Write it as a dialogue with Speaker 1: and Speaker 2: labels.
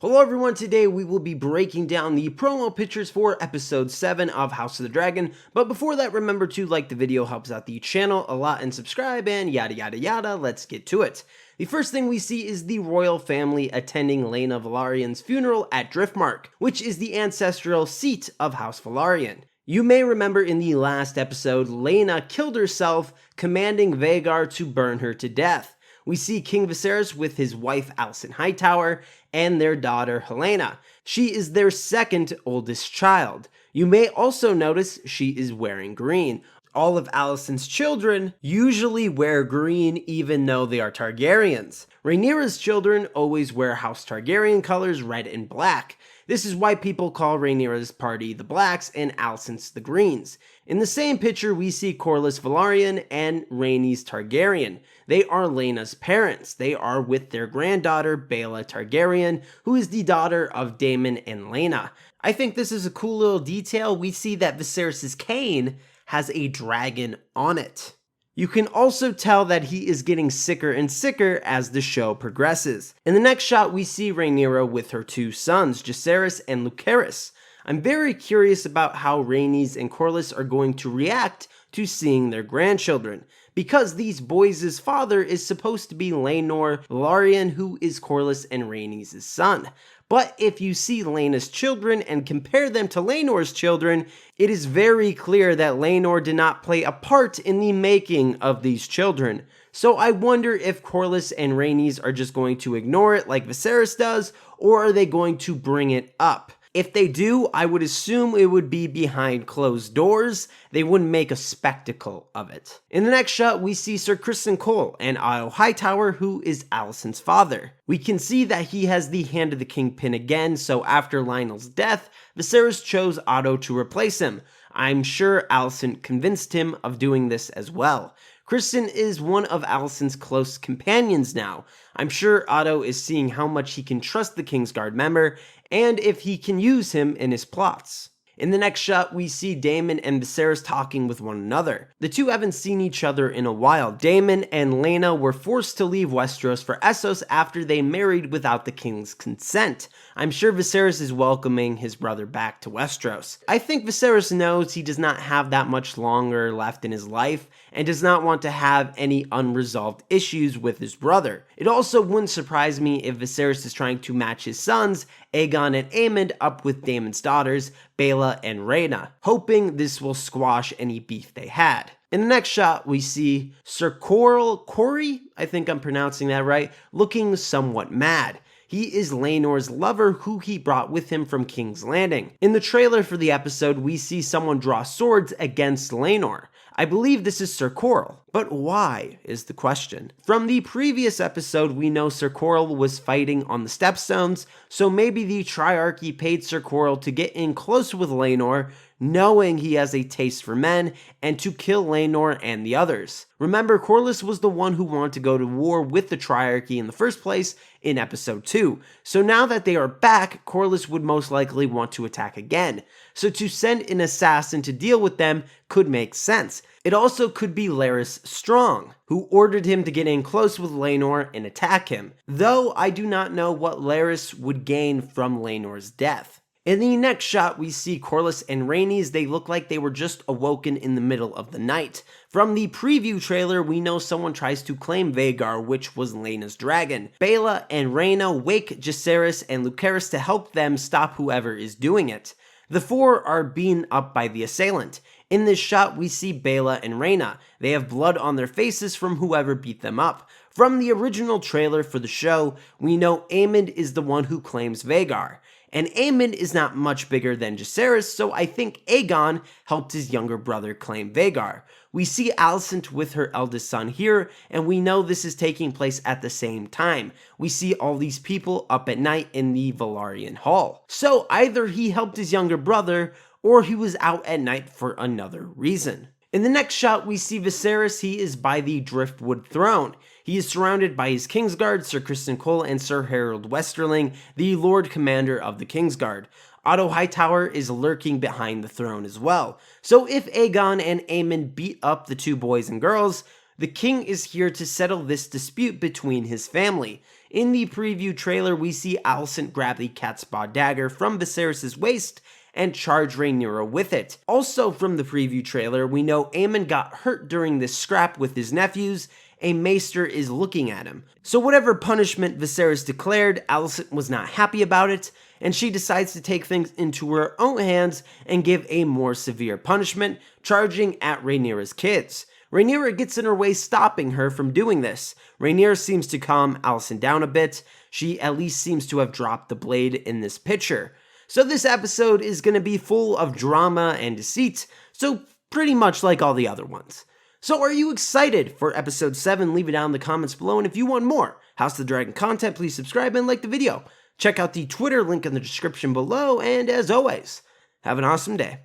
Speaker 1: Hello everyone, today we will be breaking down the promo pictures for episode 7 of House of the Dragon, but before that remember to like the video, helps out the channel a lot, and subscribe and yada yada yada. Let's get to it. The first thing we see is the royal family attending Laena Valaryon's funeral at Driftmark, which is the ancestral seat of House Valaryon. You may remember in the last episode, Laena killed herself, commanding Vhagar to burn her to death. We see King Viserys with his wife Alicent Hightower and their daughter Helena. She is their second oldest child. You may also notice she is wearing green. All of Alicent's children usually wear green even though they are Targaryens. Rhaenyra's children always wear House Targaryen colors, red and black. This is why people call Rhaenyra's party the Blacks and Alicent's the Greens. In the same picture, we see Corlys Velaryon and Rhaenys Targaryen. They are Laena's parents. They are with their granddaughter, Baela Targaryen, who is the daughter of Daemon and Laena. I think this is a cool little detail. We see that Viserys' cane has a dragon on it. You can also tell that he is getting sicker and sicker as the show progresses. In the next shot, we see Rhaenyra with her two sons, Jacaerys and Lucerys. I'm very curious about how Rhaenys and Corlys are going to react to seeing their grandchildren, because these boys' father is supposed to be Laenor Valaryon, who is Corlys and Rhaenys' son. But if you see Laena's children and compare them to Laenor's children, it is very clear that Laenor did not play a part in the making of these children. So I wonder if Corlys and Rhaenys are just going to ignore it like Viserys does, or are they going to bring it up? If they do, I would assume it would be behind closed doors. They wouldn't make a spectacle of it. In the next shot, we see Sir Criston Cole and Otto Hightower, who is Alicent's father. We can see that he has the Hand of the Kingpin again, so after Lionel's death, Viserys chose Otto to replace him. I'm sure Alicent convinced him of doing this as well. Criston is one of Alicent's close companions now. I'm sure Otto is seeing how much he can trust the Kingsguard member, and if he can use him in his plots. In the next shot, we see Daemon and Viserys talking with one another. The two haven't seen each other in a while. Daemon and Laena were forced to leave Westeros for Essos after they married without the king's consent. I'm sure Viserys is welcoming his brother back to Westeros. I think Viserys knows he does not have that much longer left in his life, and does not want to have any unresolved issues with his brother. It also wouldn't surprise me if Viserys is trying to match his sons, Aegon and Aemond, up with Daemon's daughters, Baela and Rhaena, hoping this will squash any beef they had. In the next shot, we see Sir Corey, I think I'm pronouncing that right, looking somewhat mad. He is Laenor's lover, who he brought with him from King's Landing. In the trailer for the episode, we see someone draw swords against Laenor. I believe this is Sir Corl, but why is the question. From the previous episode, we know Sir Corl was fighting on the Stepstones, so maybe the Triarchy paid Sir Corl to get in close with Laenor, knowing he has a taste for men, and to kill Laenor and the others. Remember, Corlys was the one who wanted to go to war with the Triarchy in the first place in episode 2, so now that they are back, Corlys would most likely want to attack again. So to send an assassin to deal with them could make sense. It also could be Larys Strong, who ordered him to get in close with Laenor and attack him, though I do not know what Larys would gain from Laenor's death. In the next shot, we see Corlys and Rhaenys. They look like they were just awoken in the middle of the night. From the preview trailer, we know someone tries to claim Vhagar, which was Laena's dragon. Baela and Rhaena wake Jacaerys and Lucerys to help them stop whoever is doing it. The four are beaten up by the assailant. In this shot, we see Baela and Rhaena. They have blood on their faces from whoever beat them up. From the original trailer for the show, we know Aemond is the one who claims Vhagar. And Aemond is not much bigger than Jacaerys, so I think Aegon helped his younger brother claim Vhagar. We see Alicent with her eldest son here, and we know this is taking place at the same time. We see all these people up at night in the Valaryon Hall. So either he helped his younger brother, or he was out at night for another reason. In the next shot, we see Viserys. He is by the Driftwood throne. He is surrounded by his Kingsguard, Sir Criston Cole and Sir Harold Westerling, the Lord Commander of the Kingsguard. Otto Hightower is lurking behind the throne as well. So if Aegon and Aemond beat up the two boys and girls, the king is here to settle this dispute between his family. In the preview trailer, we see Alicent grab the cat's paw dagger from Viserys' waist and charge Rhaenyra with it. Also from the preview trailer, we know Aemon got hurt during this scrap with his nephews. A maester is looking at him. So whatever punishment Viserys declared, Alicent was not happy about it, and she decides to take things into her own hands and give a more severe punishment, charging at Rhaenyra's kids. Rhaenyra gets in her way, stopping her from doing this. Rhaenyra seems to calm Alicent down a bit. She at least seems to have dropped the blade in this picture. So this episode is going to be full of drama and deceit, so pretty much like all the other ones. So are you excited for episode 7? Leave it down in the comments below, and if you want more House of the Dragon content, please subscribe and like the video. Check out the Twitter link in the description below, and as always, have an awesome day.